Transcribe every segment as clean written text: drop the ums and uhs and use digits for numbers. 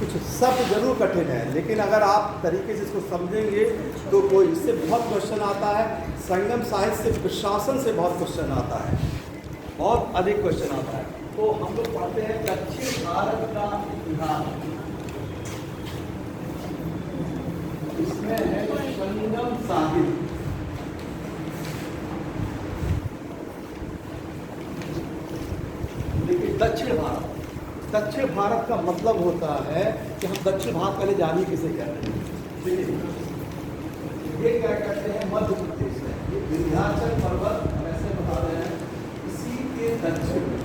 कुछ शब्द जरूर कठिन है, लेकिन अगर आप तरीके से इसको समझेंगे तो कोई इससे बहुत क्वेश्चन आता है। संगम साहित्य से, प्रशासन से बहुत क्वेश्चन आता है, बहुत अधिक क्वेश्चन आता है। तो हम लोग पढ़ते हैं दक्षिण भारत का इतिहास, इसमें है संगम साहित्य। देखिए दक्षिण भारत का मतलब होता है कि हम दक्षिण भारत पहले जानिए किसे कहते हैं। ये क्या कहते हैं, मध्य प्रदेश है, ये विंध्याचल पर्वत वैसे बता रहे हैं, इसी के दक्षिण में,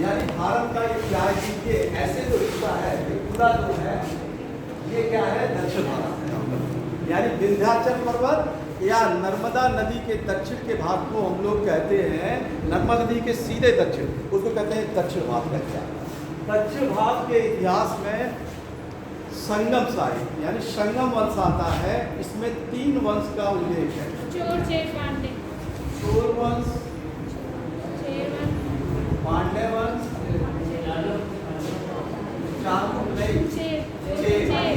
यानी भारत का ये क्या है, ये ऐसे जो हिस्सा है ये पूरा जो है ये क्या है, दक्षिण भारत है। यानी विंध्याचल पर्वत या नर्मदा नदी के दक्षिण के भाग को हम लोग कहते हैं, नर्मदा नदी के सीधे दक्षिण, उसको कहते हैं दक्षिण भारत का इतिहास। दक्षिण भारत के इतिहास में संगम साहित्य यानी संगम वंश आता है। इसमें 3 वंश का उल्लेख है, चोल वंश, पांड्य वंश,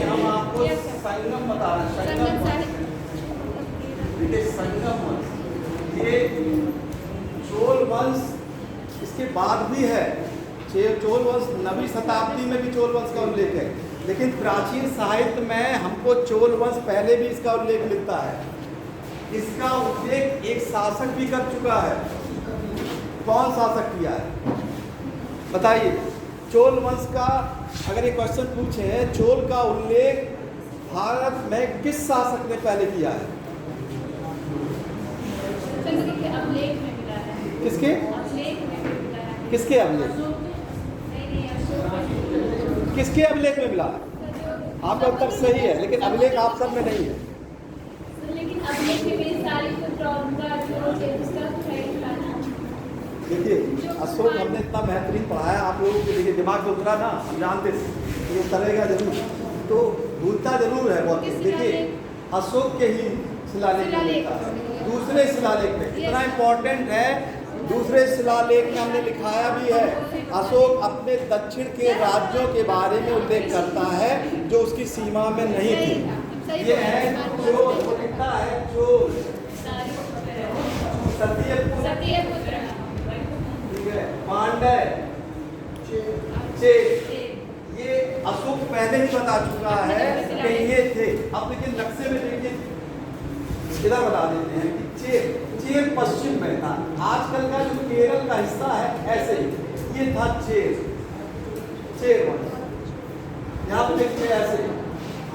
हम आपको संगम बता रहे हैं, संगम वंश। ये चोल वंश इसके बाद भी है, चोल वंश 9वीं शताब्दी में भी चोल वंश का उल्लेख है, लेकिन प्राचीन साहित्य में हमको चोल वंश पहले भी इसका उल्लेख मिलता है। इसका उल्लेख एक शासक भी कर चुका है। कौन शासक किया है बताइए? चोल वंश का अगर एक क्वेश्चन पूछे, चोल का उल्लेख भारत में किस शासक ने पहले किया है? अभिलेख में मिला है। किसके? अभिलेख में मिला है। किसके अभिलेख? किसके अभिलेख में मिला? आपका उत्तर सही है, लेकिन अभिलेख आप सब में नहीं है। लेकिन अभिलेख में मेरी सारी देखिए अशोक हमने इतना बेहतरीन पढ़ाया, आप लोगों के देखिए दिमाग में उतरा ना, हम जानते थे ये उतरेगा जरूर, तो भूलता जरूर है बहुत। देखिए अशोक के ही शिलालेख में लिखा है, दूसरे शिलालेख में इतना इम्पोर्टेंट है, दूसरे शिलालेख में हमने लिखाया भी है। अशोक अपने दक्षिण के राज्यों के बारे में उल्लेख करता है जो उसकी सीमा में नहीं थी। ये है जो लिखता है, जो पांड्य, ये अशोक पहले ही बता चुका है कि ये थे। अब लेकिन नक्शे में देखिए, इधर बता देते हैं कि चेर पश्चिम में था। आजकल का जो केरल का हिस्सा है ऐसे ही ये था चेर वंश। यहाँ पे देखते हैं ऐसे,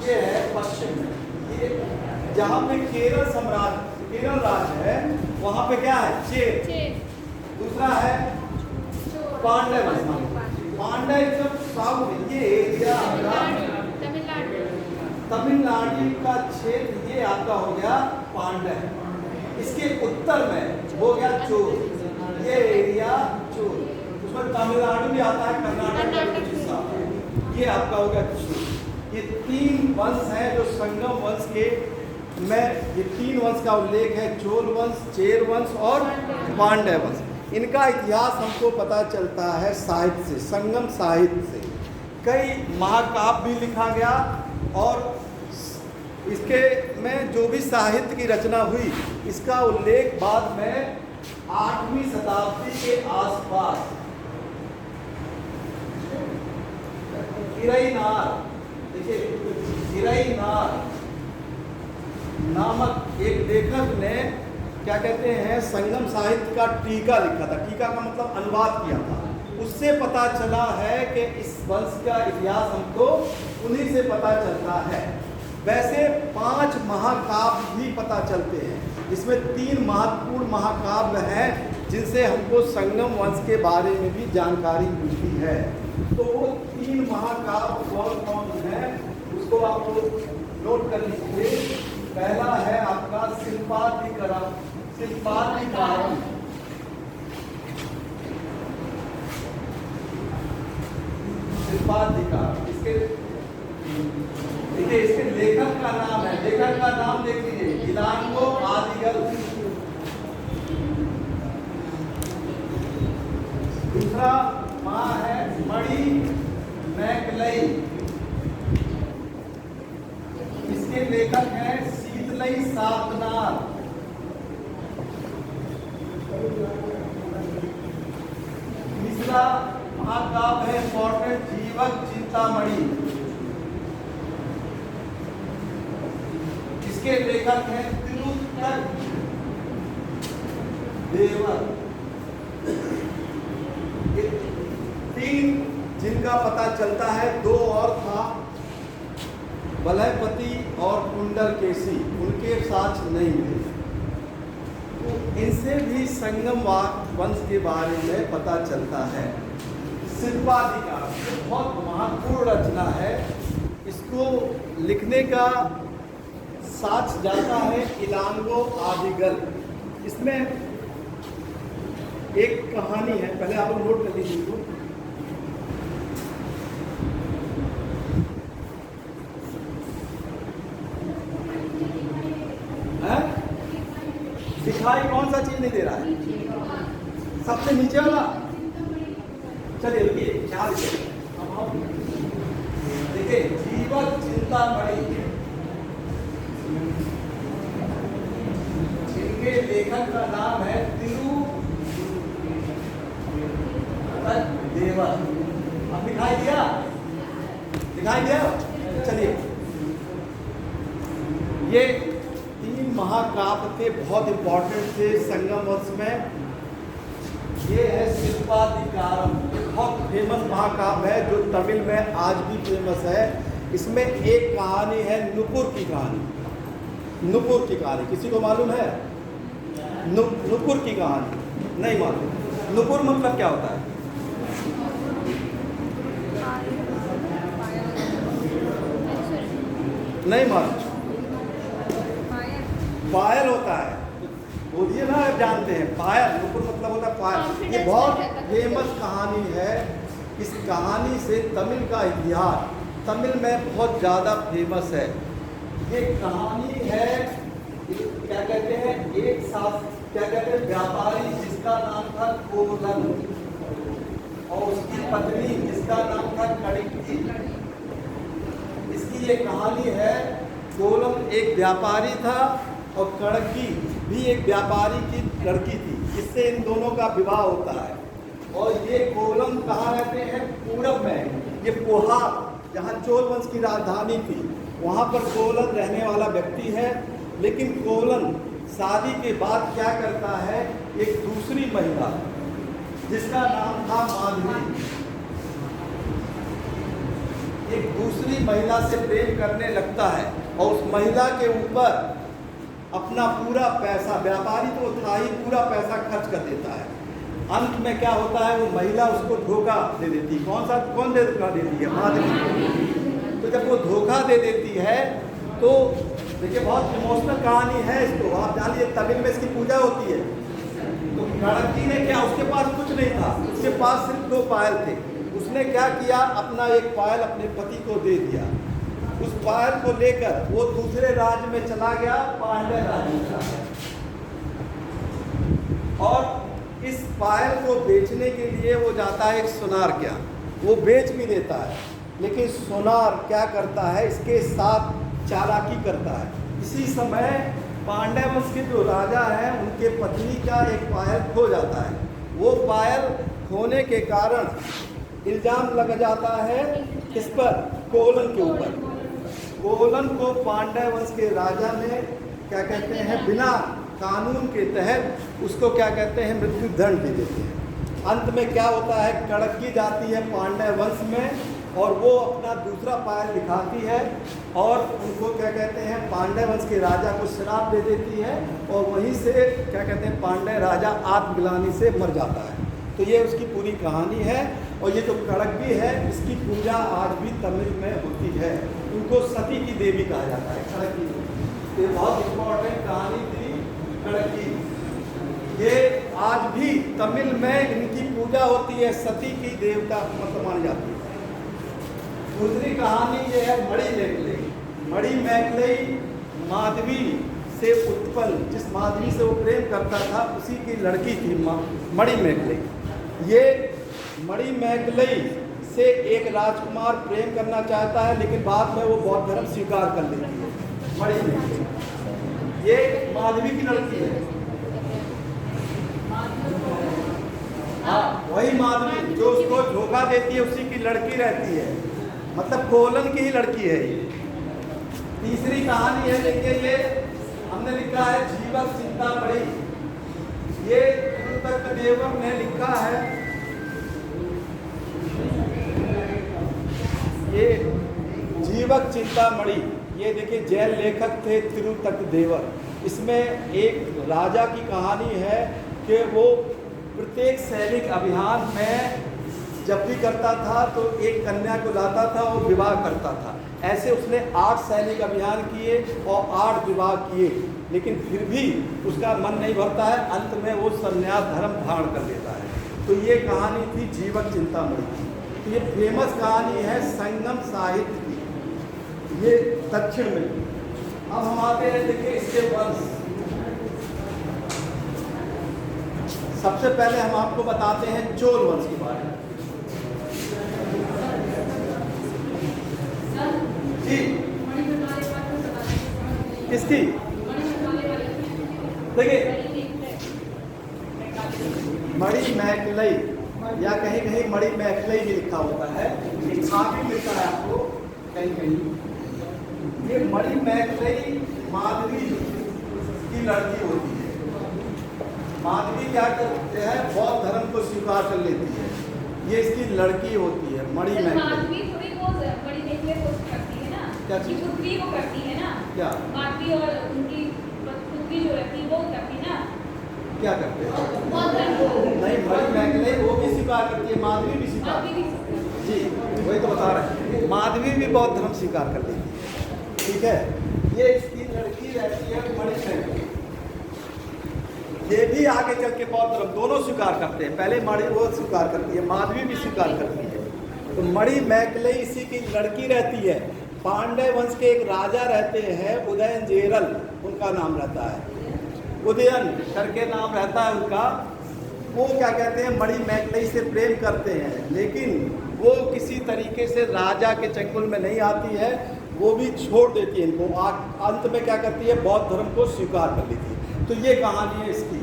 ये है पश्चिम में, ये जहाँ पे केरल साम्राज्य, केरल राज्य है, वहाँ पे क्या है, चेर। दूसरा है पांड्य वंश। पांड्य एकदम साउथ में, ये एरिया तमिलनाडु का क्षेत्र, ये आपका हो गया पांड्य। इसके उत्तर में हो गया चोल, ये एरिया चोल, उसमें तमिलनाडु भी आता है, कर्नाटक का कुछ हिस्सा, ये आपका हो गया चोल। ये 3 वंश हैं जो संगम वंश के में, ये 3 वंश का उल्लेख है, चोल वंश, चेर वंश और पांड्य वंश। इनका इतिहास हमको पता चलता है साहित्य से, संगम साहित्य से। कई महाकाव्य भी लिखा गया और इसके में जो भी साहित्य की रचना हुई, इसका उल्लेख बाद में 8वीं शताब्दी के आसपास गिरईनार, देखिए गिरईनार नामक एक लेखक ने क्या कहते हैं, संगम साहित्य का टीका लिखा था। टीका का मतलब अनुवाद किया था। उससे पता चला है कि इस वंश का इतिहास हमको उन्हीं से पता चलता है। वैसे 5 महाकाव्य भी पता चलते हैं, जिसमें 3 महत्वपूर्ण महाकाव्य हैं जिनसे हमको संगम वंश के बारे में भी जानकारी मिलती है। तो वो 3 महाकाव्य कौन कौन हैं उसको आप लोग नोट कर लीजिए। पहला है आपका शिल्पाधिकारम, शिल्पाधिकारम, शिल्पाधिकार। इसके देखिए, इसके लेखक का नाम है, लेखक का नाम देख लीजिए, इलांगो आदिगल। दूसरा माँ है मणि मैकलई, नहीं सातनार। तीसरा महाकाव्य है इंपॉर्टेंट जीवक चिंतामणि। इसके लेखक हैं तिरुत्तर देवर। तीन जिनका पता चलता है, दो और था, बलयपति और कुंडलकेशी, उनके साथ नहीं मिले। तो इनसे भी संगम वंश के बारे में पता चलता है। शिल्पाधिकार बहुत महत्वपूर्ण रचना है। इसको लिखने का साक्ष्य जाता है इलांगो आदिगल। इसमें एक कहानी है, पहले आप लोग नोट कर लीजिए इसको। दिखाई कौन सा चीज नहीं दे रहा है? सबसे नीचे वाला। चलिए रुकिए, ख्याल देखिए, जीवक चिंतामणि। इनके लेखक का नाम है तिरुत्तर देवर। अब दिखाई दिया? दिखाई दिया? चलिए, ये तीन महाकाव्य थे, बहुत इंपॉर्टेंट थे संगम वंश में। ये है शिल्पाधिकारम, बहुत फेमस महाकाव्य है जो तमिल में आज भी फेमस है। इसमें एक कहानी है नुपुर की कहानी। नुपुर की कहानी किसी को मालूम है? नुपुर की कहानी नहीं मालूम। नुपुर मतलब क्या होता है? नहीं मालूम। पायल होता है, बोलिए ना, आप जानते हैं पायल। नुपुर मतलब होता है पायल। ये बहुत फेमस कहानी है। इस कहानी से तमिल का इतिहास तमिल में बहुत ज़्यादा फेमस है। ये कहानी है, क्या कहते हैं, एक साथ क्या कहते हैं, व्यापारी जिसका नाम था कोलन और उसकी पत्नी जिसका नाम था कड़िक्की। इसकी ये कहानी है। कोलम एक व्यापारी था और कड़की भी एक व्यापारी की लड़की थी, जिससे इन दोनों का विवाह होता है। और ये कोलम कहाँ रहते हैं? पूरब में। ये पोहा, जहाँ चोल वंश की राजधानी थी, वहाँ पर कोलन रहने वाला व्यक्ति है। लेकिन कोलन शादी के बाद क्या करता है, एक दूसरी महिला जिसका नाम था माधवी, एक दूसरी महिला से प्रेम करने लगता है और उस महिला के ऊपर अपना पूरा पैसा, व्यापारी तो था ही, पूरा पैसा खर्च कर देता है। अंत में क्या होता है, वो महिला उसको धोखा दे देती है। कौन धोखा देती है? माधवी। तो जब वो धोखा दे देती है तो देखिए, बहुत इमोशनल कहानी है। इसको आप जानिए, तमिल में इसकी पूजा होती है। तो कड़की ने क्या, उसके पास कुछ नहीं था, उसके पास सिर्फ 2 पायल थे। उसने क्या किया, अपना एक पायल अपने पति को दे दिया। उस पायल को लेकर वो दूसरे राज्य में चला गया, पांड्य राज्य में चला गया। और इस पायल को बेचने के लिए वो जाता है एक सुनार क्या, वो बेच भी देता है। लेकिन सुनार क्या करता है, इसके साथ चालाकी करता है। इसी समय पांड्य वंश के जो राजा हैं, उनके पत्नी का एक पायल खो जाता है। वो पायल खोने के कारण इल्जाम लग जाता है किस पर? कोलन के ऊपर। कोलन को पांड्य वंश के राजा ने क्या कहते हैं, बिना कानून के तहत उसको क्या कहते हैं, मृत्यु दंड दे देते हैं। अंत में क्या होता है, कड़की जाती है पांड्य वंश में और वो अपना दूसरा पायल दिखाती है और उनको क्या कहते हैं, पांड्य वंश के राजा को श्राप दे देती है और वहीं से क्या कहते हैं, पांड्य राजा आत्मग्लानि से मर जाता है। तो ये उसकी पूरी कहानी है। और ये जो कड़की है, इसकी पूजा आज भी तमिल में होती है। उनको सती की देवी कहा जाता है, कड़की। तो ये बहुत इम्पोर्टेंट कहानी थी कड़की। ये आज भी तमिल में इनकी पूजा होती है, सती की देवता मतलब मानी जाती है। दूसरी कहानी ये है मणिमेखलई। मणिमेखलई माधवी से उत्पन्न, जिस माधवी से वो प्रेम करता था, उसी की लड़की थी मणिमेखलई। ये मणिमेखलई से एक राजकुमार प्रेम करना चाहता है, लेकिन बाद में वो बौद्ध धर्म स्वीकार कर लेती है मणिमेखलई। ये माधवी की लड़की है। हाँ, वही माधवी जो उसको धोखा देती है, उसी की लड़की रहती है, मतलब कोलन की ही लड़की है ये। तीसरी कहानी है, देखिए ये हमने लिखा है जीवक चिंतामणि। ये तिरुतक्कदेवर ने लिखा है, ये जीवक चिंतामणि। ये देखिए जैन लेखक थे तिरुतक्कदेवर। इसमें एक राजा की कहानी है कि वो प्रत्येक सैनिक अभियान में जब भी करता था तो एक कन्या को लाता था और विवाह करता था। ऐसे उसने 8 सैनिक अभियान किए और 8 विवाह किए, लेकिन फिर भी उसका मन नहीं भरता है। अंत में वो संन्यास धर्म धारण कर लेता है। तो ये कहानी थी जीवक चिंतामणि की। तो ये फेमस कहानी है संगम साहित्य की, ये दक्षिण में। अब हम आते हैं, देखिए इसके वंश। सबसे पहले हम आपको बताते हैं चोल वंश के बारे में। जी, किसकी? देखिए मणि मैकलई या कहीं कहीं मणि मैकलई भी लिखा होता है, भी मिलता है आपको कहीं कहीं। ये मणि मैकलई माधवी की लड़की होती है। माधवी क्या करते हैं, बौद्ध धर्म को स्वीकार कर लेती है। ये इसकी लड़की होती है मणि मैकलई। क्या चीज? वो करती है ना, क्या माधवी और उनकी पुत्री जो रहती है वो करती है ना, क्या करते हैं? बौद्ध धर्म को। नहीं, मणि मैकलई वो भी स्वीकार करती है, माधवी भी स्वीकार माधवी भी जी, वही तो बता रहे हैं। माधवी भी बौद्ध धर्म स्वीकार कर लेती है, ठीक है। ये इसकी लड़की रहती है मणि मैकलई। ये भी आगे चल के बौद्ध धर्म दोनों स्वीकार करते हैं। पहले मणि वो स्वीकार करती है, माधवी भी स्वीकार करती है। तो मणि मैकलई इसी की लड़की रहती है। पांड्य वंश के एक राजा रहते हैं, उदयनजेरल उनका नाम रहता है, उदयन करके नाम रहता है उनका। वो क्या कहते हैं, मणि मैकलई से प्रेम करते हैं, लेकिन वो किसी तरीके से राजा के चंगुल में नहीं आती है। वो भी छोड़ देती है इनको। अंत में क्या करती है, बौद्ध धर्म को स्वीकार कर लेती है। तो ये कहानी है इसकी।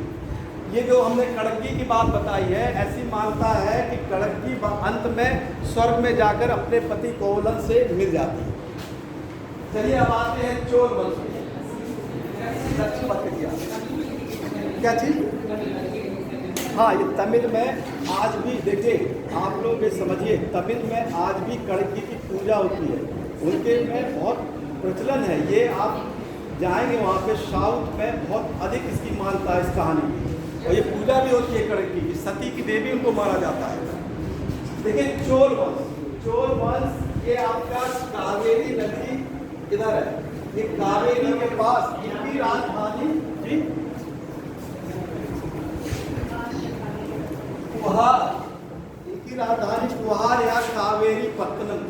ये जो हमने कड़की की बात बताई है, ऐसी मानता है कि कड़की अंत में स्वर्ग में जाकर अपने पति कोवलन से मिल जाती है। चलिए अब आते हैं चोल वंश में। क्या चीज? हाँ, ये तमिल में आज भी, देखिए आप लोग ये समझिए, तमिल में आज भी कड़की की पूजा होती है। उनके में बहुत प्रचलन है। ये आप जाएंगे वहाँ पे साउथ में बहुत अधिक इसकी मानता है, इस कहानी की। और ये पूजा भी होती है कड़की की, सती की देवी उनको माना जाता है। देखिए चोल वंश, चोल वंश ये आपका कावेरी नदी इधर है। ये कावेरी के पास इनकी राजधानी जी कुहार, इनकी राजधानी कुहार या कावेरी पत्तनम।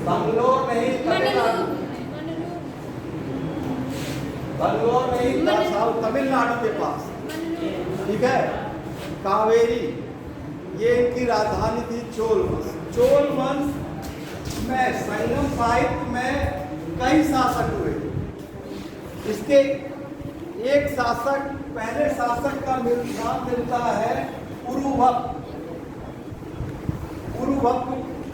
बंगलोर नहीं, तमिलनाडु, बंगलोर नहीं, साउथ तमिलनाडु के पास, ठीक है। कावेरी ये इनकी राजधानी थी चोल वंश। चोल वंश में संगम साहित्य में कई शासक हुए। इसके एक शासक, पहले शासक का नाम मिलता है उरुभक। उरुभक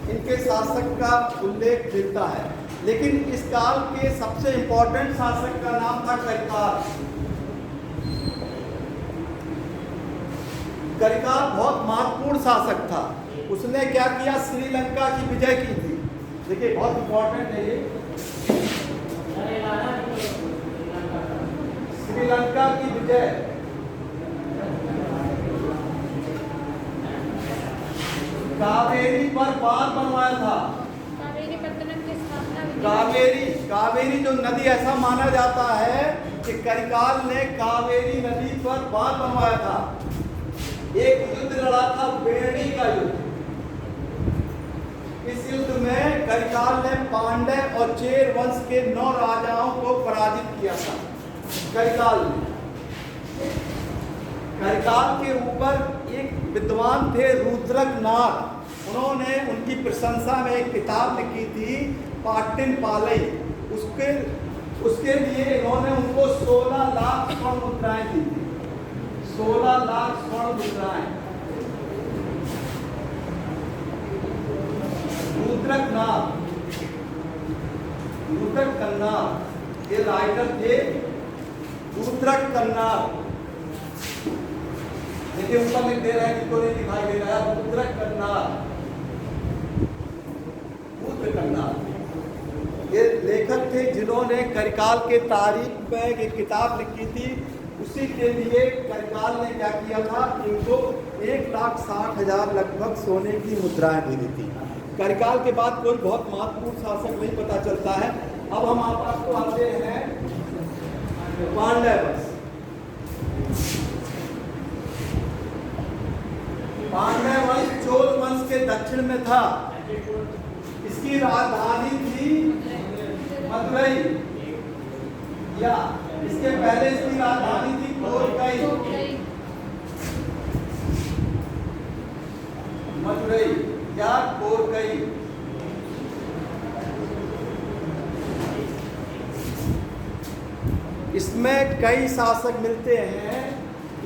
इनके शासक का उल्लेख मिलता है, लेकिन इस काल के सबसे इंपॉर्टेंट शासक का नाम था करिकाल। करिकाल बहुत महत्वपूर्ण शासक था। उसने क्या किया, श्रीलंका की विजय की थी। देखिए बहुत इंपॉर्टेंट है ये, श्रीलंका की विजय। कावेरी पर बांध बनवाया था। कावेरी जो नदी, ऐसा माना जाता है कि करिकाल ने कावेरी नदी पर बांध बनवाया था। एक युद्ध लड़ा था, बेरणी का युद्ध। इस युद्ध में करिकाल ने पांड्य और चेर वंश के 9 राजाओं को पराजित किया था। करिकाल के ऊपर एक विद्वान थे रुद्रक नाग, उन्होंने उनकी प्रशंसा में एक किताब लिखी थी, पाटिन पालई। उसके उसके लिए इन्होंने उनको 16 लाख स्वर्ण मुद्राएं दी थी। 16 लाख स्वर्ण मुद्राएं। लूथरक कन्नार ये राइटर थे। लूथरक कन्नार देखिए ऊपर लिख दे रहा है, किनको नहीं दिखाई दे रहा है। लूथरक कन्नार, लूथरक कन्नार ये लेखक थे जिन्होंने करिकाल के तारीख में एक किताब लिखी थी। उसी के लिए करिकाल ने क्या किया था, इनको 1,60,000 लगभग सोने की मुद्राएं दे दी थी। करिकाल के बाद कोई बहुत महत्वपूर्ण शासक नहीं पता चलता है। अब हम आपको आते हैं पांड्य वंश। पांड्य वंश चोल वंश के दक्षिण में था। इसकी राजधानी थी मदुरई, या इसके पहले इसकी राजधानी थी कोरकई। मदुरई या कोरकई। इसमें कई शासक मिलते हैं।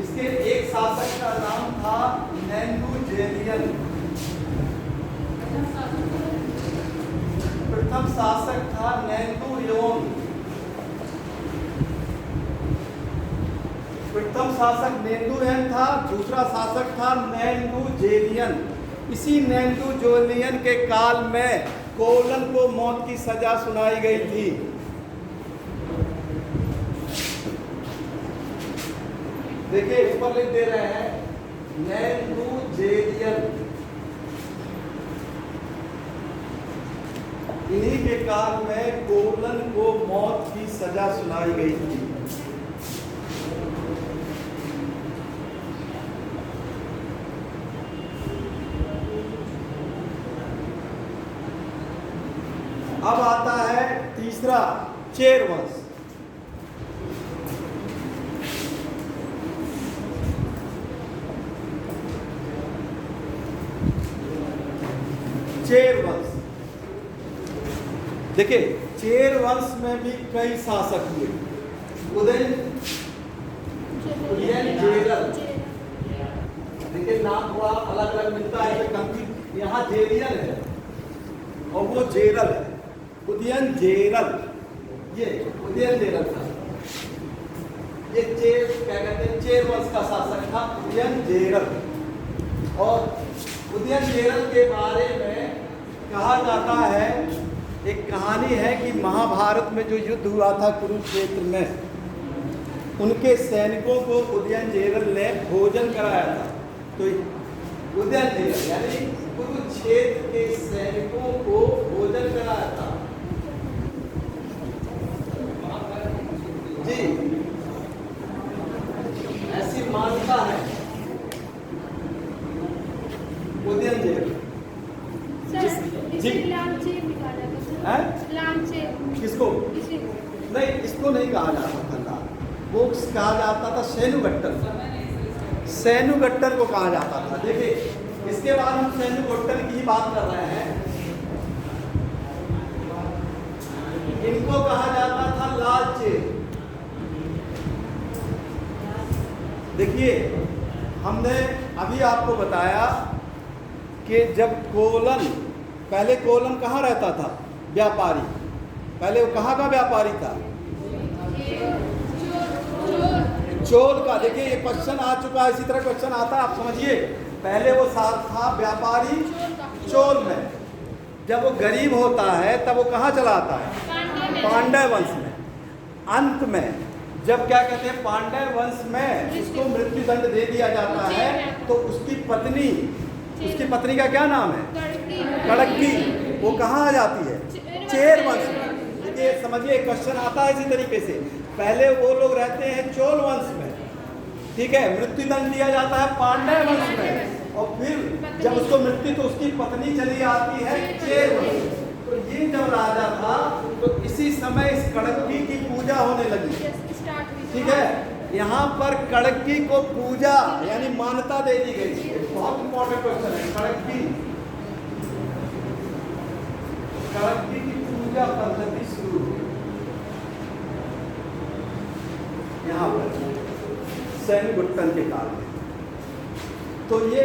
इसके एक शासक का नाम था नेंदुजेलियन। प्रथम शासक था नेंदुयोन। प्रथम शासक नेंदुयोन था, दूसरा शासक था नेंदुजेलियन। इसी नेंदुजेलियन के काल में कोलन को मौत की सजा सुनाई गई थी। देखिए ऊपर लिख दे रहे हैं नेंदुजेलियन। इन्हीं के काल में कोलन को मौत की सजा सुनाई गई थी। अब आता है तीसरा चेर वंश। चेर वंश देखिए, चेर वंश में भी कई शासक हुए। उदयनजेरल, देखिए नाम थोड़ा अलग अलग मिलता है। यहाँ जेरियल है और वो जेरल है। उदयनजेरल, ये उदयनजेरल था। ये चेर क्या कहते हैं, चेर वंश का शासक था उदयनजेरल। और उदयनजेरल के बारे में कहा जाता है, एक कहानी है कि महाभारत में जो युद्ध हुआ था कुरुक्षेत्र में, उनके सैनिकों को उदयनजेरल ने भोजन कराया था। तो उदयनजेरल यानी कुरुक्षेत्र के सैनिकों को भोजन कराया था। जी ऐसी मान्यता है। उदयनजेरल किसको नहीं, इसको नहीं कहा जाता था। वो कहा जाता था सेनुगट्टन। सेनुगट्टन को कहा जाता था। देखिए इसके बाद हम सेनुगट्टन की ही बात कर रहे हैं। इनको कहा जाता था लाल चेर। देखिए हमने अभी आपको बताया कि जब कोलन, पहले कोलन कहाँ रहता था, व्यापारी। पहले वो कहाँ का व्यापारी था, चोल का। देखिए ये क्वेश्चन आ चुका है, इसी तरह क्वेश्चन आता है, आप समझिए। पहले वो था व्यापारी चोल में। जब वो गरीब होता है तब वो कहाँ चला आता है, पांड्य वंश में। अंत में जब क्या कहते हैं, पांड्य वंश में उसको मृत्यु दंड दे दिया जाता है, तो उसकी पत्नी का क्या नाम है, कड़क्की। वो कहाँ आ जाती है, चेर वंश में। देखिए समझिए क्वेश्चन आता है इसी तरीके से। पहले वो लोग रहते हैं चोल वंश में, ठीक है, मृत्यु दंड दिया जाता है पांड्य वंश में, और फिर जब उसको मृत्यु, तो उसकी पत्नी चली आती है चेर वंश। तो ये जब राजा था तो इसी समय इस कड़क्की की पूजा होने लगी, ठीक है। यहाँ पर कड़क्की को पूजा यानी मान्यता दे दी गई। बहुत इंपॉर्टेंट क्वेश्चन है। कड़क्की की पूजा पद्धति शुरू हुई। सैन्यगुप्तन के काल में। तो ये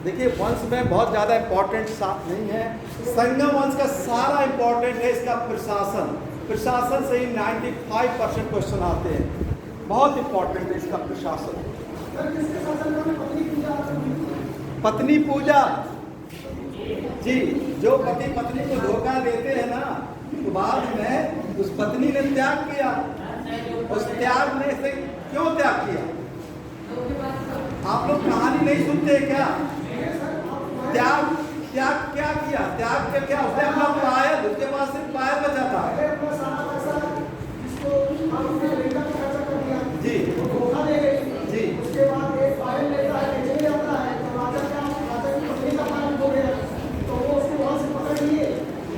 देखिए वंश में बहुत ज़्यादा इम्पोर्टेंट नहीं है। संगम वंश का सारा इम्पोर्टेंट है इसका प्रशासन। प्रशासन से ही 95% क्वेश्चन आते हैं। बहुत इम्पोर्टेंट है इसका प्रशासन। पत्नी पूजा जी, जो पति पत्नी को धोखा देते हैं ना, तो बाद में उस पत्नी ने त्याग किया। उस त्याग में से क्यों त्याग किया? आप लोग कहानी नहीं सुनते क्या? त्याग त्याग क्या किया? त्याग के क्या? उसने अपना पायल, उसके पास सिर्फ पायल बचा था जी जी। उसके बाद एक पायल लेता है, चले जाता है, तो राजा की पत्नी का पायल खो गया, तो वो उसको वहां से पकड़ लिए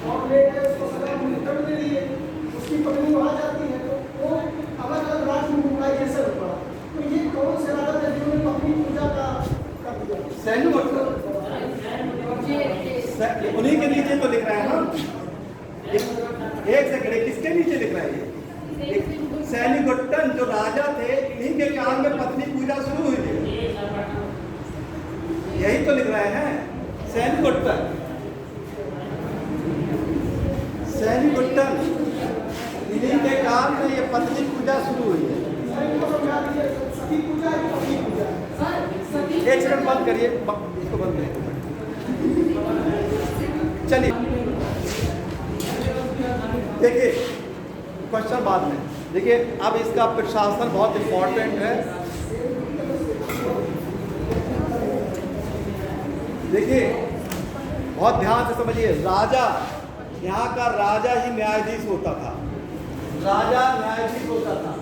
और ले गए, उसको सजा मुकदमे दे दिए। उसकी पत्नी वहां जाती है, तो वो अलग अलग राज्य में मुंबई कैसे हो पड़ा? तो ये कौन से राजा थे जिन्होंने पत्नी पूजा का कर दिया? सैन्यगुप्तन। उन्हीं के नीचे तो लिख रहा है ना। एक सेकंड, किसके नीचे लिख रहा है ये? सैन्यगुप्तन जो राजा थे, इन्हीं के काल में पत्नी पूजा शुरू हुई थी। यही तो लिख रहे हैं सैन्यगुप्तन। सैन्यगुप्तन इन्हीं के काल में ये पत्नी पूजा शुरू हुई है। एक सेकंड बंद करिए, इसको बंद करिए। चलिए देखिए क्वेश्चन बाद में। देखिए अब इसका प्रशासन बहुत इंपॉर्टेंट है। देखिए बहुत ध्यान से समझिए। राजा, यहाँ का राजा ही न्यायाधीश होता था। राजा न्यायाधीश होता था।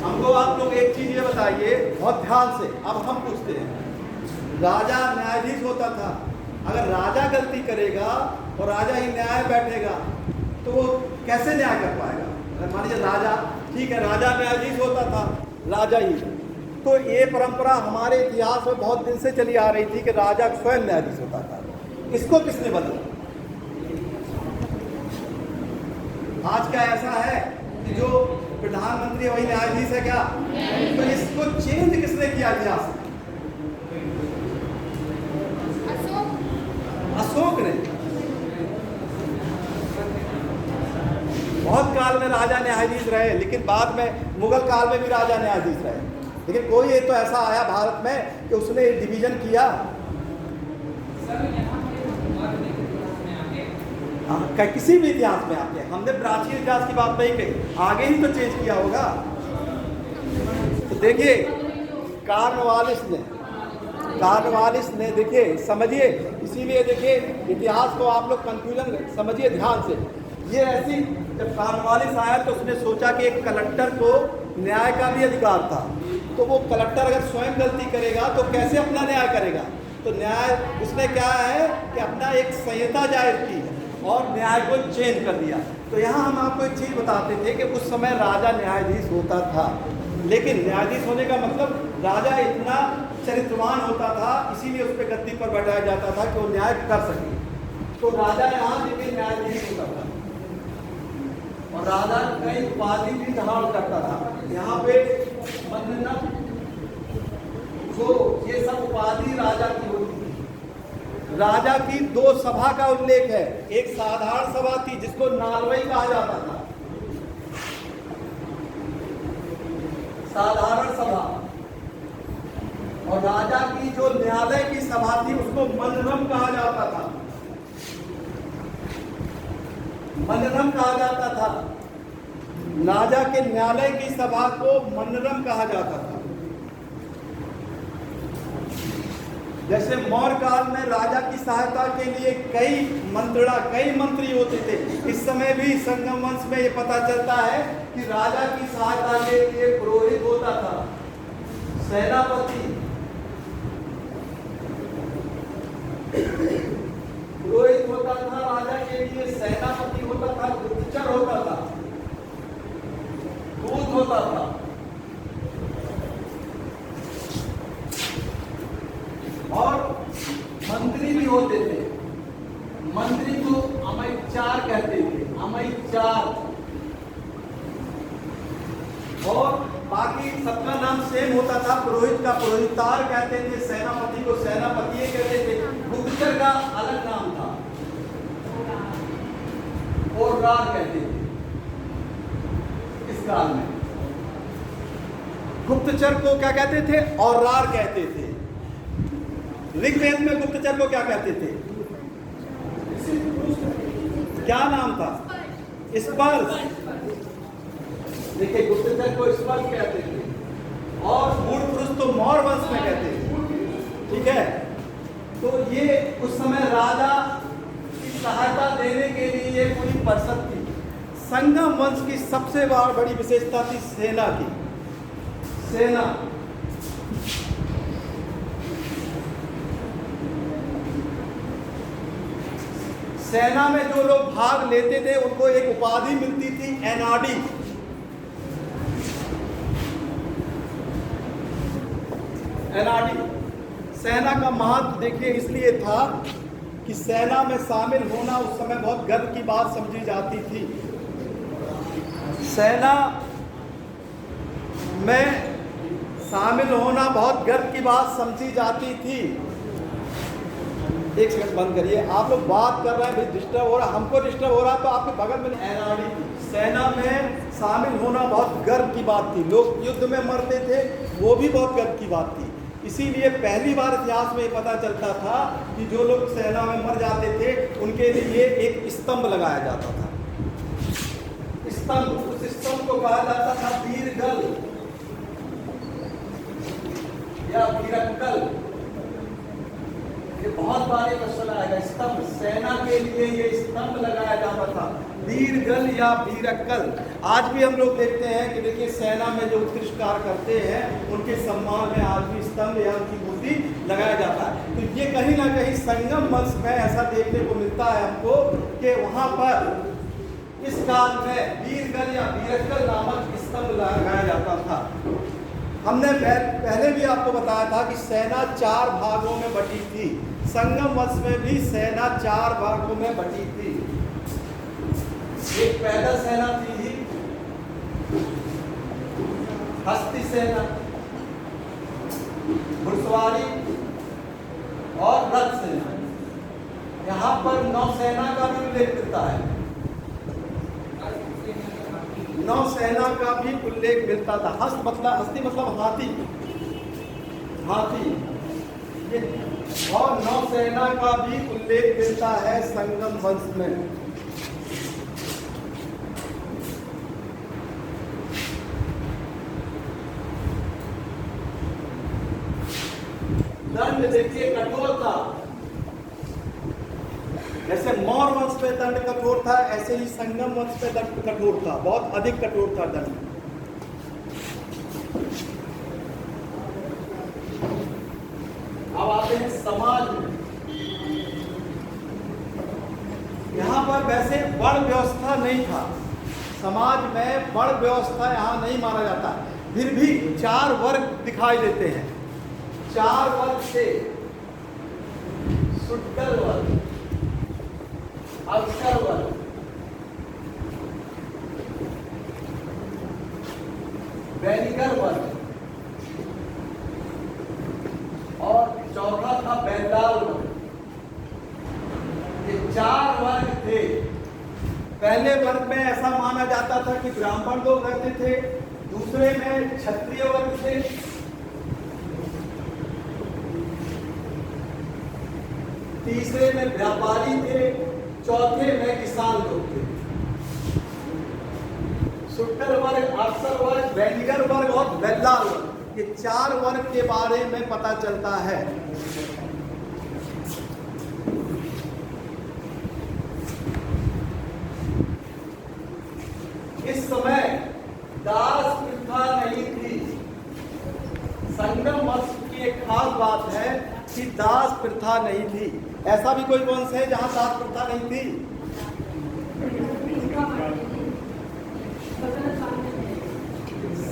हमको आप लोग एक चीज ये बताइए बहुत ध्यान से। अब हम पूछते हैं, राजा न्यायाधीश होता था। अगर राजा गलती करेगा और राजा ही न्याय बैठेगा तो वो कैसे न्याय कर पाएगा? अगर मान लीजिए राजा, ठीक है, राजा न्यायाधीश होता था, राजा ही, तो ये परंपरा हमारे इतिहास में बहुत दिन से चली आ रही थी कि राजा स्वयं न्यायाधीश होता था। इसको किसने बदला? आज क्या ऐसा है कि जो प्रधानमंत्री है वही न्यायाधीश है क्या? तो इसको चेंज किसने किया इतिहास में? अशोक ने। बहुत काल में राजा न्यायाधीश रहे, लेकिन बाद में मुगल काल में भी राजा न्यायाधीश रहे, लेकिन कोई एक तो ऐसा आया भारत में कि उसने डिवीजन किया। किसी भी इतिहास में आके हमने प्राचीन इतिहास की बात नहीं कही, आगे ही तो चेंज किया होगा। तो देखिए कार्नवालिस ने देखिए समझिए, इसीलिए देखिए इतिहास को आप लोग कंफ्यूजन समझिए ध्यान से। ये ऐसी, जब कार्नवालिस आया तो उसने सोचा कि एक कलेक्टर को न्याय का भी अधिकार था, तो वो कलेक्टर अगर स्वयं गलती करेगा तो कैसे अपना न्याय करेगा? तो न्याय उसने क्या है कि अपना एक संहिता जाहिर की और न्याय को चेंज कर दिया। तो यहाँ हम आपको एक चीज़ बताते थे कि उस समय राजा न्यायाधीश होता था, लेकिन न्यायाधीश होने का मतलब राजा इतना चरित्रवान होता था, इसीलिए उस पर गद्दी पर बैठाया जाता था कि वो न्याय कर सके। तो राजा यहाँ देखिए न्यायाधीश होता था और राजा कई उपाधि भी धारण करता था। यहाँ पे मन्नत, जो ये सब उपाधि राजा की होती थी। राजा की दो सभा का उल्लेख है। एक साधारण सभा थी जिसको नालवई कहा जाता था, साधारण सभा, और राजा की जो न्यायालय की सभा थी उसको मंदरम कहा जाता था। मंदरम कहा जाता था। राजा के न्यायालय की सभा को मंदरम कहा जाता था। जैसे मौर्य काल में राजा की सहायता के लिए कई मंत्री होते थे। इस समय भी संगम वंश में ये पता चलता है कि राजा की सहायता के लिए पुरोहित होता था, सेनापति, पुरोहित होता था, राजा के लिए सेनापति होता था, गुप्तचर होता था, दूत होता था, और मंत्री भी होते थे। मंत्री को अमैचार कहते थे, अमैचार। और बाकी सबका नाम सेम होता था। पुरोहित का पुरोहितार कहते थे, सेनापति को सेनापति कहते थे। गुप्तचर का अलग नाम था, ओर्रार कहते थे इस काल में। गुप्तचर को क्या कहते थे? ओर्रार कहते थे। ऋग्वेद में गुप्तचर को क्या कहते थे? क्या नाम था? स्पर्श। देखिए, गुप्तचर को स्पर्श कहते थे और मूल पुरुष तो मौर्य वंश में कहते थे। ठीक है, तो ये उस समय राजा की सहायता देने के लिए पूरी परिषद थी। संगम वंश की सबसे बड़ी विशेषता थी सेना की। सेना सेना में जो लोग भाग लेते थे उनको एक उपाधि मिलती थी, एनआरडी। एनआरडी सेना का महत्व देखिए इसलिए था कि सेना में शामिल होना उस समय बहुत गर्व की बात समझी जाती थी। सेना में शामिल होना बहुत गर्व की बात समझी जाती थी। एक सेकंड बंद करिए, आप लोग बात कर रहे हैं, भाई डिस्टर्ब हो रहा, हमको डिस्टर्ब हो रहा, तो आपके बगल में एनआरडी थी। सेना में शामिल होना बहुत गर्व की बात थी। लोग युद्ध में मरते थे, वो भी बहुत गर्व की बात थी। इसीलिए पहली बार इतिहास में पता चलता था कि जो लोग सेना में मर जाते थे उनके लिए एक स्तंभ लगाया जाता था। स्तंभ, उस स्तंभ को कहा जाता था वीरगल या वीरक्कल। ये बहुत बार क्वेश्चन आएगा। स्तंभ, सेना के लिए ये स्तंभ लगाया जाता था, वीरगल या वीरक्कल। आज भी हम लोग देखते हैं कि देखिए सेना में जो उत्कृष्ट कार्य करते हैं उनके सम्मान में आज भी स्तंभ या उनकी मूर्ति लगाया जाता है। तो ये कहीं ना कहीं संगम वंश में ऐसा देखने को मिलता है हमको कि वहां पर इस काल में वीरगल या वीरक्कल नामक स्तंभ लगाया जाता था। हमने पहले भी आपको बताया था कि सेना 4 भागों में बटी थी। संगम वंश में भी सेना 4 भागों में बटी थी। एक पैदल सेना थी, हस्ती सेना, घुड़सवारी और रथ सेना। यहाँ पर नौसेना का भी उल्लेख मिलता है। नौसेना का भी उल्लेख मिलता था। हस्ती मतलब हाथी, हाथी ये, और नौसेना का भी उल्लेख मिलता है संगम वंश में। दंड देखिए कठोर था। जैसे मौर्य वंश पे दंड कठोर था, ऐसे ही संगम वंश पे दंड कठोर था, बहुत अधिक कठोर था दंड। अब आते हैं समाज में। यहाँ पर वैसे वर्ण व्यवस्था नहीं था, समाज में वर्ण व्यवस्था यहाँ नहीं माना जाता। फिर भी 4 वर्ग दिखाई देते हैं। 4 वर्ग से शुद्ध वर्ग, अवसर वर्ग, वैनिकर वर्ग और चौथा था बैदाल वर्ग। ये 4 वर्ग थे। पहले वर्ग में ऐसा माना जाता था कि ब्राह्मण लोग रहते थे, दूसरे में क्षत्रिय वर्ग थे, तीसरे में व्यापारी थे, चौथे में किसान लोग थे। शुक्र वर्ग, अवसर वर्ग, वैनिकर वर्ग और बैदाल वर्ग, ये 4 वर्ग के बारे में पता चलता है। इस समय दास प्रथा नहीं थी। संगम वंश की एक खास बात है कि दास प्रथा नहीं थी। ऐसा भी कोई वंश है जहां दास प्रथा नहीं थी?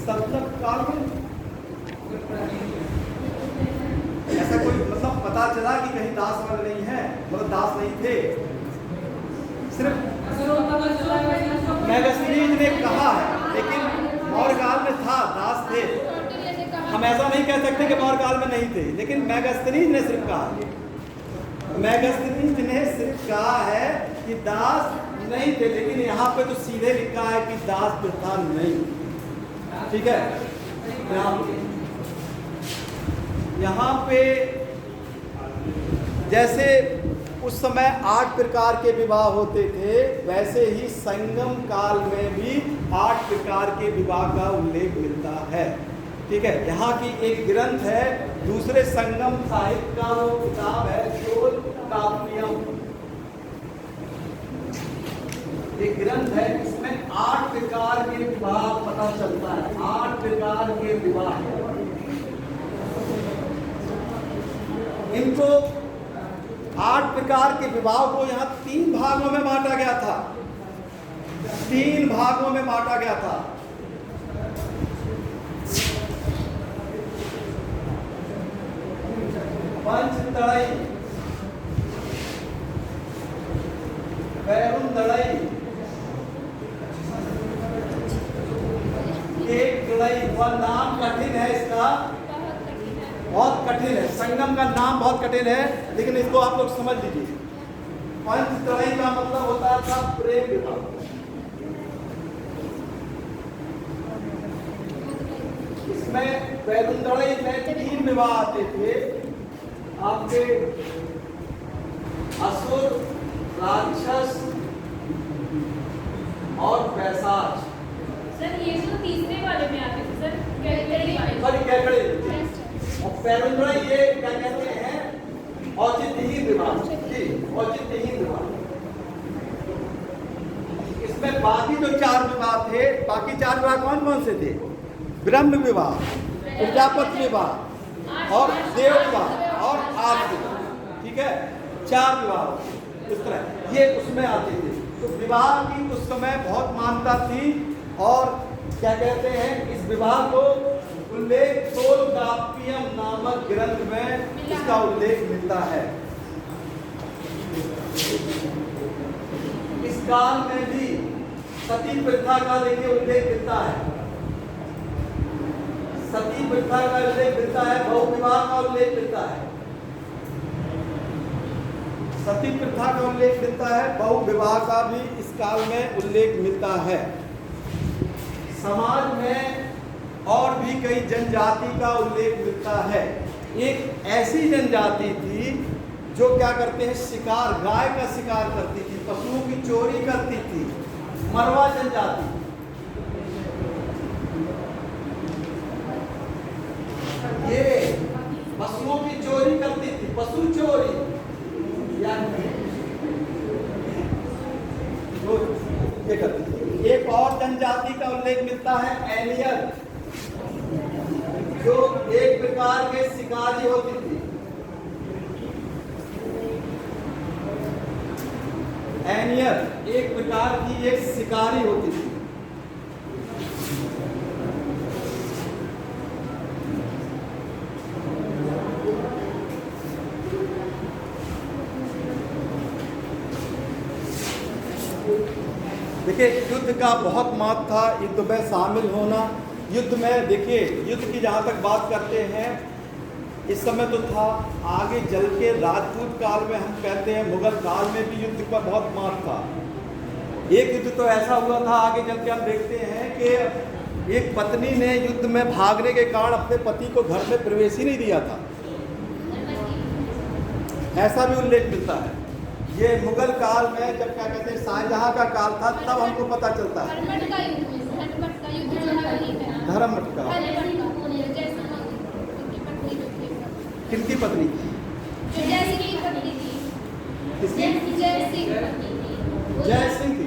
सल्तनत काल में ऐसा कोई मतलब पता चला कि कहीं दास वर्ग नहीं है, मतलब दास नहीं थे। सिर्फ मैगजीन ने कहा है, लेकिन मौर्य काल में था, दास थे। हम ऐसा नहीं कह सकते कि मौर्य काल में नहीं थे, लेकिन मेगास्थनीज ने सिर्फ कहा, मेगास्थनीज ने सिर्फ कहा है कि दास नहीं थे, लेकिन यहाँ पे तो सीधे लिखा है कि दास प्रथा नहीं। ठीक है, यहाँ पे जैसे उस समय 8 प्रकार के विवाह होते थे, वैसे ही संगम काल में भी 8 प्रकार के विवाह का उल्लेख मिलता है। ठीक है, यहाँ की एक ग्रंथ है, दूसरे संगम साहित्य का वो किताब है चोलकाप्पियम, एक ग्रंथ है, इसमें 8 प्रकार के विवाह पता चलता है, 8 प्रकार के विवाह। इनको 8 प्रकार के विवाह को यहाँ 3 भागों में बांटा गया था, 3 भागों में बांटा गया था। पंचतड़ई, पैरुंदड़ई, एक तड़ई। वह नाम कठिन है इसका, बहुत कठिन है, संगम का नाम बहुत कठिन है, लेकिन इसको आप लोग समझ लीजिए। पंचतड़ई का मतलब होता था प्रेम विवाह। इसमें पैरुंदड़ई में 3 विवाह आते थे आपके, असुर, राक्षस और पैशाच। सर ये तो तीसरे वाले में आते थे सर, कैलकड़ी वाले। सॉरी कैलकड़ी। और पैरुंदड़ई ये क्या कहते हैं, औचित्यहीन विवाह जी, औचित्यहीन विवाह। इसमें बाकी जो 4 विवाह थे, बाकी 4 विवाह कौन कौन से थे? ब्रह्म विवाह, प्रजापति विवाह और देव विवाह और आदि विवाह। ठीक है, 4 विवाह इस तरह ये उसमें आते थे। तो विवाह की उस समय बहुत मान्यता थी, और क्या कहते हैं, इस विवाह को उल्लेख चोलकाप्पियम नामक ग्रंथ में इसका उल्लेख मिलता है। इस काल में भी सती प्रथा का देखिए उल्लेख मिलता है, सती प्रथा का उल्लेख मिलता है, बहुविवाह का उल्लेख मिलता है, सती प्रथा का उल्लेख मिलता है, बहुविवाह का भी इस काल में उल्लेख मिलता है। समाज में और भी कई जनजाति का उल्लेख मिलता है। एक ऐसी जनजाति थी जो क्या करते हैं, शिकार, गाय का शिकार करती थी, पशुओं की चोरी करती थी, मरवा जनजाति। ये पशुओं की चोरी करती थी, पशु चोरी ये करती थी। एक और जनजाति का उल्लेख मिलता है एलियन, जो एक प्रकार के शिकारी होती थी। एनियर एक प्रकार की एक शिकारी होती थी। देखिए, युद्ध का बहुत महत्व था, युद्ध में शामिल होना। युद्ध में देखिए, युद्ध की जहाँ तक बात करते हैं, इस समय तो था, आगे चल के राजपूत काल में हम कहते हैं, मुगल काल में भी युद्ध का बहुत महत्व था। एक युद्ध तो ऐसा हुआ था, आगे चल के हम देखते हैं कि एक पत्नी ने युद्ध में भागने के कारण अपने पति को घर में प्रवेश ही नहीं दिया था, ऐसा भी उल्लेख मिलता है। ये मुगल काल में जब क्या कहते हैं, शाहजहां का काल था, तब हमको पता चलता है। धर्ममठ का किनकी पत्नी? जय सिंह की।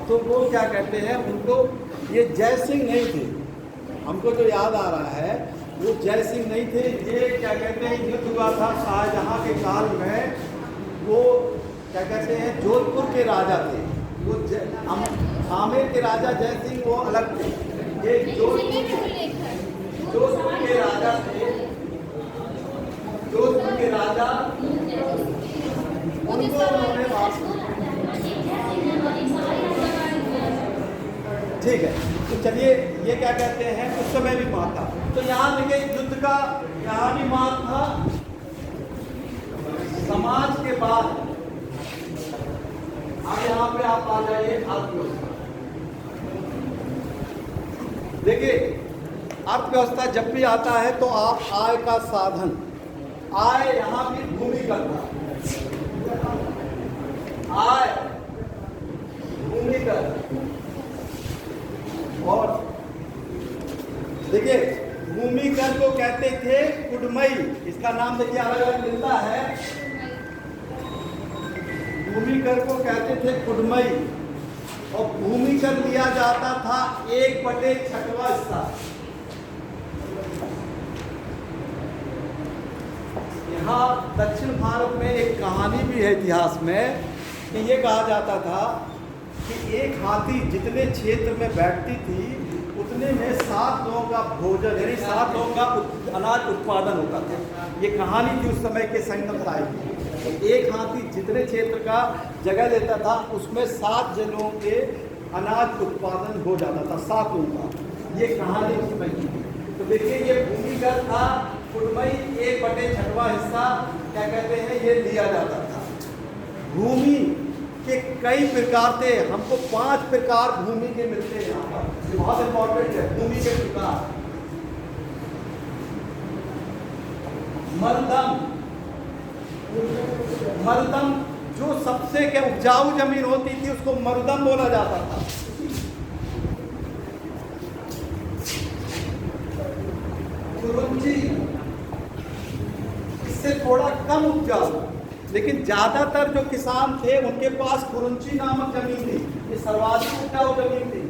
तो वो क्या कहते हैं, उनको ये जय सिंह नहीं थे, हमको जो याद आ रहा है वो जय सिंह नहीं थे। ये क्या कहते हैं, युद्ध हुआ था शाहजहां के काल में। वो क्या कहते हैं, जोधपुर के राजा थे, वो आमेर के राजा जय सिंह वो अलग थे। ये जोधपुर के राजा थे, जोधपुर के राजा, उनको उन्होंने ठीक है, तो चलिए ये क्या कहते हैं, उस समय भी वहाँ था। तो यहाँ देखिए युद्ध का यहाँ भी वहाँ था। समाज के बाद अब यहाँ पे आप आ जाइए अर्थव्यवस्था। देखिए अर्थव्यवस्था जब भी आता है तो आप आय का साधन, आय यहाँ भी भूमि करता, आय भूमि कर। और देखिए भूमि कर को कहते थे कुडमई, इसका नाम देखिए अलग अलग मिलता है। भूमि कर को कहते थे कुडमई, और भूमि कर लिया जाता था 1/6वां हिस्सा। यहाँ दक्षिण भारत में एक कहानी भी है इतिहास में कि ये कहा जाता था कि एक हाथी जितने क्षेत्र में बैठती थी उतने में 7 लोगों का भोजन यानी 7 लोगों का अनाज उत्पादन होता था। ये कहानी थी उस समय के संगम साहिब की। एक हाथी जितने क्षेत्र का जगह लेता था उसमें 7 जनों के अनाज उत्पादन हो जाता था, 7 लोगों का। ये कहानी उस समय की। तो देखिए ये भूमिगत था, कुडमई 1/6वां हिस्सा क्या कहते हैं ये लिया जाता था। भूमि के कई प्रकार थे, हमको 5 प्रकार भूमि के मिलते हैं यहाँ पर, ये बहुत इंपॉर्टेंट है। भूमि के प्रकार मलदम, मलदम जो सबसे क्या उपजाऊ जमीन होती थी उसको मलदम बोला जाता था। कुरुंची इससे थोड़ा कम उपजाऊ, लेकिन ज्यादातर जो किसान थे उनके पास कुरुंची नामक जमीन थी, ये सर्वाधिक उपजाऊ जमीन थी।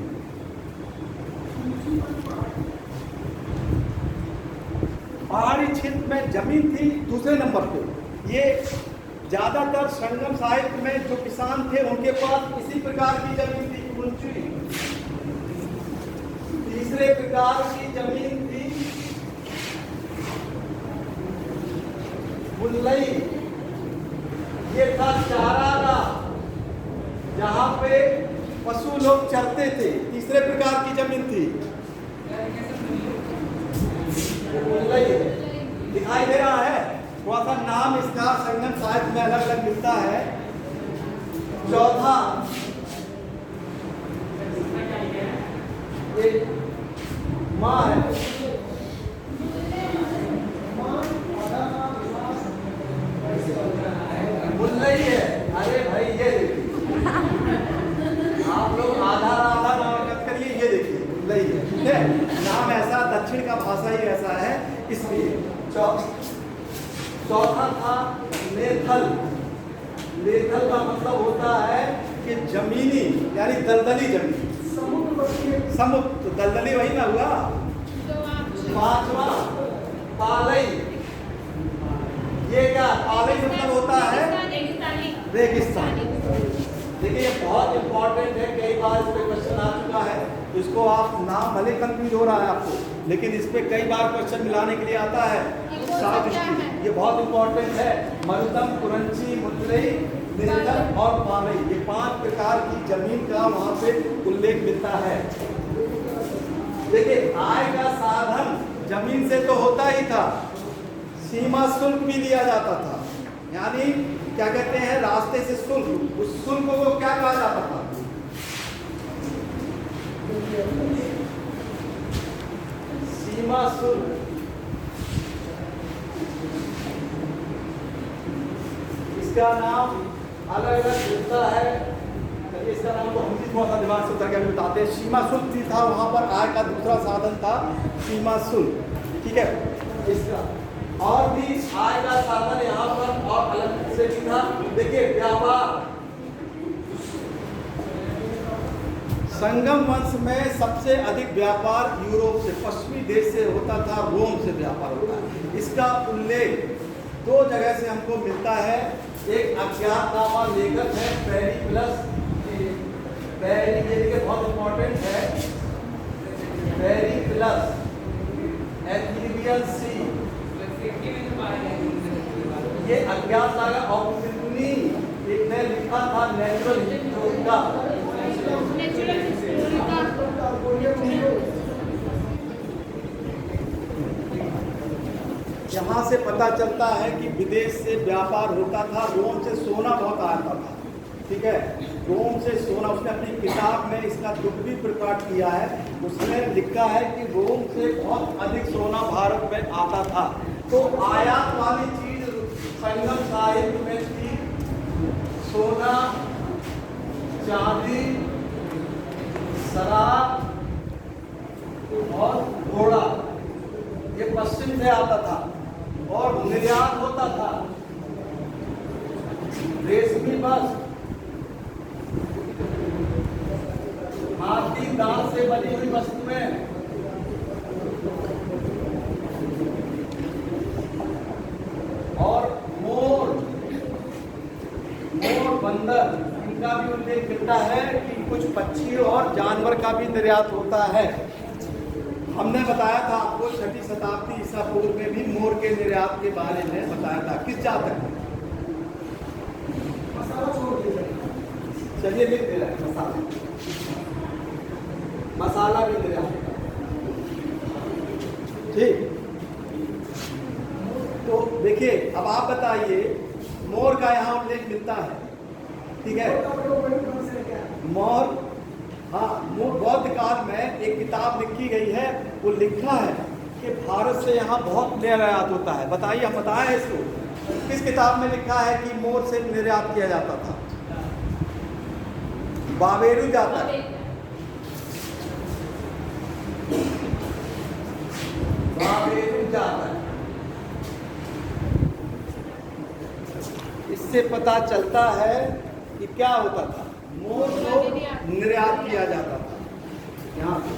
पहाड़ी क्षेत्र में जमीन थी दूसरे नंबर पे। ये ज्यादातर संगम साहित्य में जो किसान थे उनके पास इसी प्रकार की जमीन थी, कुरुंची। तीसरे प्रकार की जमीन थी मुल्लई, ये था चारागाह जहां पे पशु लोग चरते थे, तीसरे प्रकार की जमीन थी। मुल्लई दिखाई दे रहा है, थोड़ा सा नाम इसका संगम साहित्य में अलग अलग मिलता है। चौथा ये माँ है, मुल्लई है। अरे भाई ये देखिए आप लोग आधा आधा नाम करिए, ये देखिए मुल्लई है, ठीक है। नाम ऐसा, दक्षिण का भाषा ही ऐसा है इसलिए। चौथा था लेथल। लेथल का मतलब होता है कि जमीनी यानी दलदली जमीन, समुद्र, तो दलदली वही ना हुआ। पांचवा पालई, ये क्या पालई मतलब होता है रेगिस्तान। देखिए ये बहुत इंपॉर्टेंट है, कई बार इस पे क्वेश्चन आ चुका है, तो इसको आप नाम भले कंफ्यूज हो रहा है आपको, लेकिन इस पे कई बार क्वेश्चन मिलाने के लिए आता है। साउथ स्ट्रीट ये बहुत इंपॉर्टेंट है। मरुदम, कुरंची, मुल्लई, लेथल और पालई, ये 5 प्रकार की जमीन का वहां पे उल्लेख मिलता है। देखिए आय का साधन जमीन से तो होता ही था, सीमा शुल्क भी लिया जाता था, यानी क्या कहते हैं रास्ते से शुल्क, उस शुल्क को क्या कहा जाता था? सीमा शुल्क। इसका नाम अलग अलग मिलता है, इसका नाम तो हम भी थोड़ा सा दिमाग से उतर के बताते हैं। सीमा शुल्क भी था, वहां पर आय का दूसरा साधन था सीमा शुल्क, ठीक है। इसका और भी आय का साधन यहाँ पर और अलग से भी था। देखिए व्यापार, संगम वंश में सबसे अधिक व्यापार यूरोप से, पश्चिमी देश से होता था, रोम से व्यापार होता है। इसका उल्लेख 2 जगह से हमको मिलता है। एक अज्ञातनामा लेखक है पेरिप्लस, ये देखिए बहुत इंपॉर्टेंट है, पेरिप्लस एथीरियन सी, ये अज्ञात नागा और एक ने लिखा था नेचुरल हिस्ट्री का, नेचुरल हिस्टोरी का यहाँ से पता चलता है कि विदेश से व्यापार होता था, रोम से सोना बहुत आता था। ठीक है, रोम से सोना, उसने अपनी किताब में इसका दुख भी प्रकट किया है। उसने लिखा है कि रोम से बहुत अधिक सोना भारत में आता था। तो आयात वाली चीज संगम साहित्य में थी सोना, चांदी, शराब और घोड़ा, ये पश्चिम से आता था और निर्यात होता था। रेशमी वस्त्र, हाथी दांत से बनी हुई वस्तुएं, और मोर, बंदर, इनका भी उल्लेख मिलता है कि कुछ पक्षी और जानवर का भी निर्यात होता है। हमने बताया था आपको 6वीं शताब्दी ईसा पूर्व में भी मोर के निर्यात के बारे में बताया था। किस जात तक? मसाला छोड़ दीजिए। चलिए लिख दे रहे हैं मसाला, मसाला भी निर्यात। ठीक, तो देखिए अब आप बताइए, मोर का यहाँ उल्लेख मिलता है। ठीक है, मोर, हाँ, बौद्ध काल में एक किताब लिखी गई है, वो लिखा है कि भारत से यहाँ बहुत निर्यात होता है। बताइए, हम बताएं इसको, किस किताब में लिखा है कि मोर से निर्यात किया जाता था? बाबेरू जाता है, बाबेरू जाता है। इससे पता चलता है कि क्या होता था, मोर को निर्यात किया जाता था यहाँ से।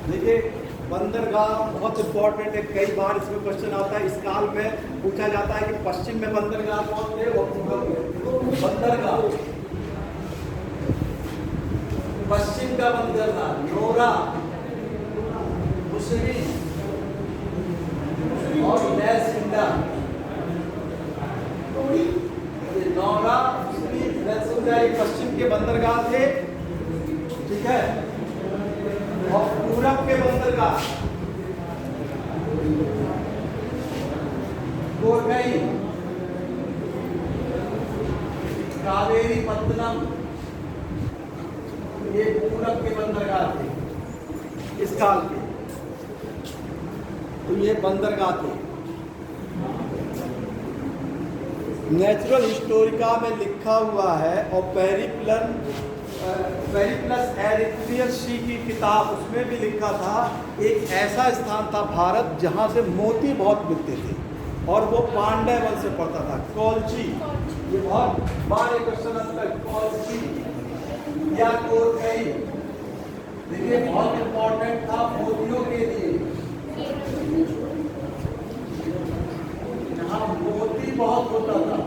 देखिए, बंदरगाह बहुत इंपॉर्टेंट है, कई बार इसमें क्वेश्चन आता है। इस काल में पूछा जाता है कि पश्चिम में बंदरगाह कौन थे और पूर्व में। बंदरगाह, पश्चिम का बंदरगाह नोरा, मुसरी और लैसिंडा। नौरा, लैसिंडा ये पश्चिम के बंदरगाह थे। ठीक है, और पूरब के बंदरगाह कोरकई, कावेरी पत्तनम, ये पूरब के बंदरगाह थे इस काल के। तो ये बंदरगाह थे। नेचुरल हिस्टोरिका में लिखा हुआ है, और पेरिप्लस एरिथ्रियस सी की किताब, उसमें भी लिखा था एक ऐसा स्थान था भारत जहाँ से मोती बहुत मिलते थे, और वो पांड्य वंश से पड़ता था। कॉलची, ये बहुत बार एक क्वेश्चन आता है, कॉलची या कोरकई, देखिए बहुत इंपॉर्टेंट था मोतियों के लिए। यहाँ मोती बहुत होता था,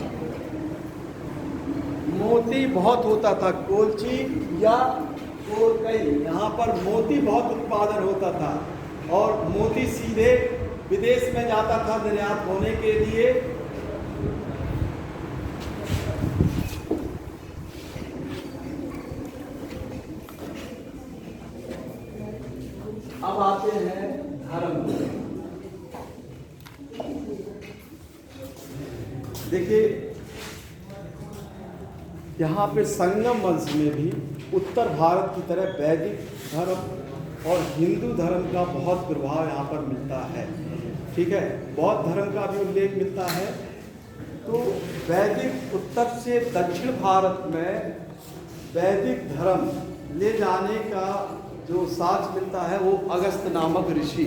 मोती बहुत होता था। कोलची या कोरकई, यहाँ पर मोती बहुत उत्पादन होता था, और मोती सीधे विदेश में जाता था निर्यात होने के लिए। अब आते हैं धर्म। देखिए, यहाँ पे संगम वंश में भी उत्तर भारत की तरह वैदिक धर्म और हिंदू धर्म का बहुत प्रभाव यहाँ पर मिलता है। ठीक है, बौद्ध धर्म का भी उल्लेख मिलता है। तो वैदिक उत्तर से दक्षिण भारत में वैदिक धर्म ले जाने का जो साक्ष्य मिलता है, वो अगस्त नामक ऋषि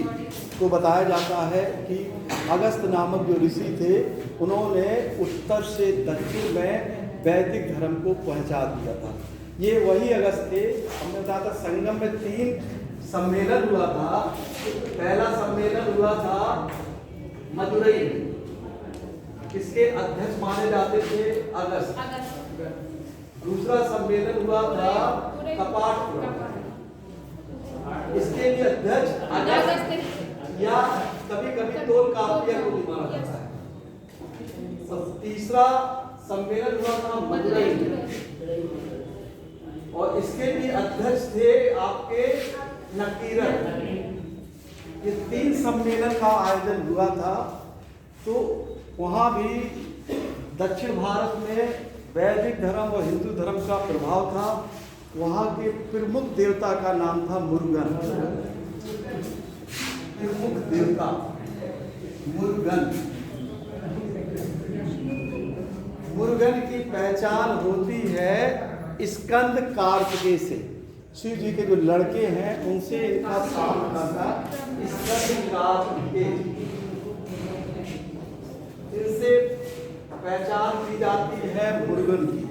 को बताया जाता है कि अगस्त नामक जो ऋषि थे, उन्होंने उत्तर से दक्षिण में वैदिक धर्म को पहुंचा दिया था। ये वही अगस्त थे। हमने बताया था संगम में 3 सम्मेलन हुआ था। पहला सम्मेलन हुआ था मदुरई, इसके अध्यक्ष माने जाते थे अगस्त। दूसरा सम्मेलन हुआ था कपाटपुरम, इसके लिए अध्यक्ष अगस्त या कभी कभी तोलकाप्पिया को भी माना जाता है। तीसरा सम्मेलन हुआ था मदुरई में, और इसके भी अध्यक्ष थे आपके नकीरन। ये 3 सम्मेलन का आयोजन हुआ था। तो वहाँ भी दक्षिण भारत में वैदिक धर्म और हिंदू धर्म का प्रभाव था। वहाँ के प्रमुख देवता का नाम था मुरुगन। प्रमुख देवता मुरुगन। मुरुगन की पहचान होती है स्कंद कार्तिकेय से। शिव जी के जो लड़के हैं उनसे इनका साथ था स्कंद कार्तिकेय। इनसे पहचान की जाती है मुरुगन की।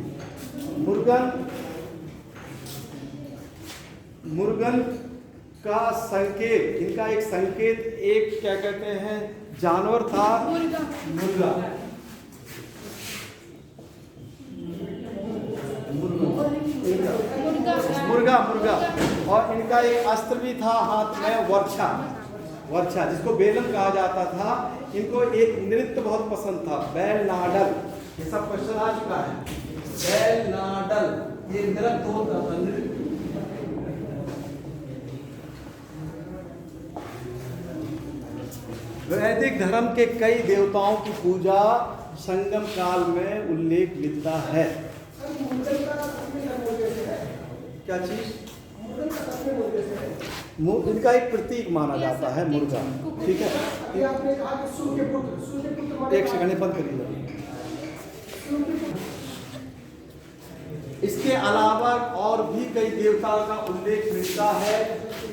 मुरुगन का संकेत, इनका एक संकेत, एक क्या कहते हैं जानवर था मुर्गा। मुर्गा और इनका एक अस्त्र भी था हाथ में, वर्षा जिसको बेलम कहा जाता था। इनको एक नृत्य बहुत पसंद था, बैल नाडल। ये सब क्वेश्चन आ चुका है। बैल नाडल ये नृत्य होता था, नृत्य। वैदिक धर्म के कई देवताओं की पूजा संगम काल में उल्लेख मिलता है। क्या चीज? इनका एक प्रतीक माना जाता है मुर्गा। ठीक है, एक सेकंड बंद करिए। इसके अलावा और भी कई देवताओं का उल्लेख मिलता है,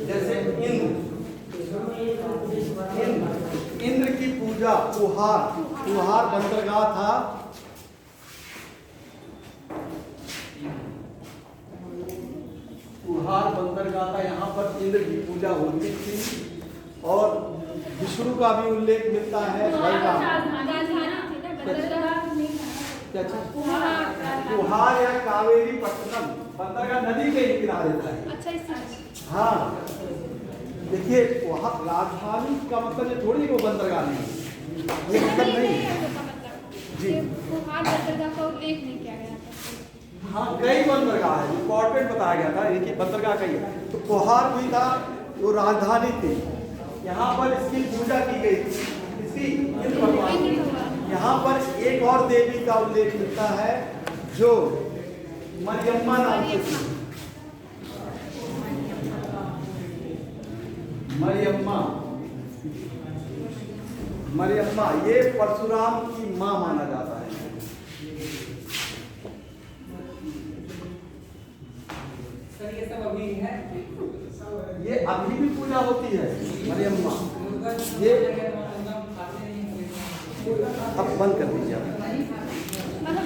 जैसे इंद्र की पूजा कुहार बंदरगाह था। कुहार बंदरगाह था, यहाँ पर इंद्र की पूजा होती थी। और विष्णु का भी उल्लेख मिलता है। कुहार या कावेरी पट्टनम बंदरगाह नदी के किनारे था। हाँ, देखिए वहाँ राजधानी का मतलब ये थोड़ी वो बंदरगाह नहीं, ये मतलब नहीं जी। कुहार बंदरगाह का उल्लेख नहीं किया गया था। हाँ, कई बंदरगाह है, इम्पोर्टेंट बताया गया था, एक ही बंदरगाह कई है। तो कुहार भी था, वो राजधानी थी। यहाँ पर इसकी पूजा की गई थी, इसकी इंद्र भगवान की। यहाँ पर एक और देवी का उल्लेख मिलता है जो मरियम्मा नाम की थी। मरियम्मा ये परशुराम की मां माना जाता है। सर ये सब अभी है, ये अभी भी पूजा होती है मरियम्मा। ये अब बंद कर दीजिए आप। मतलब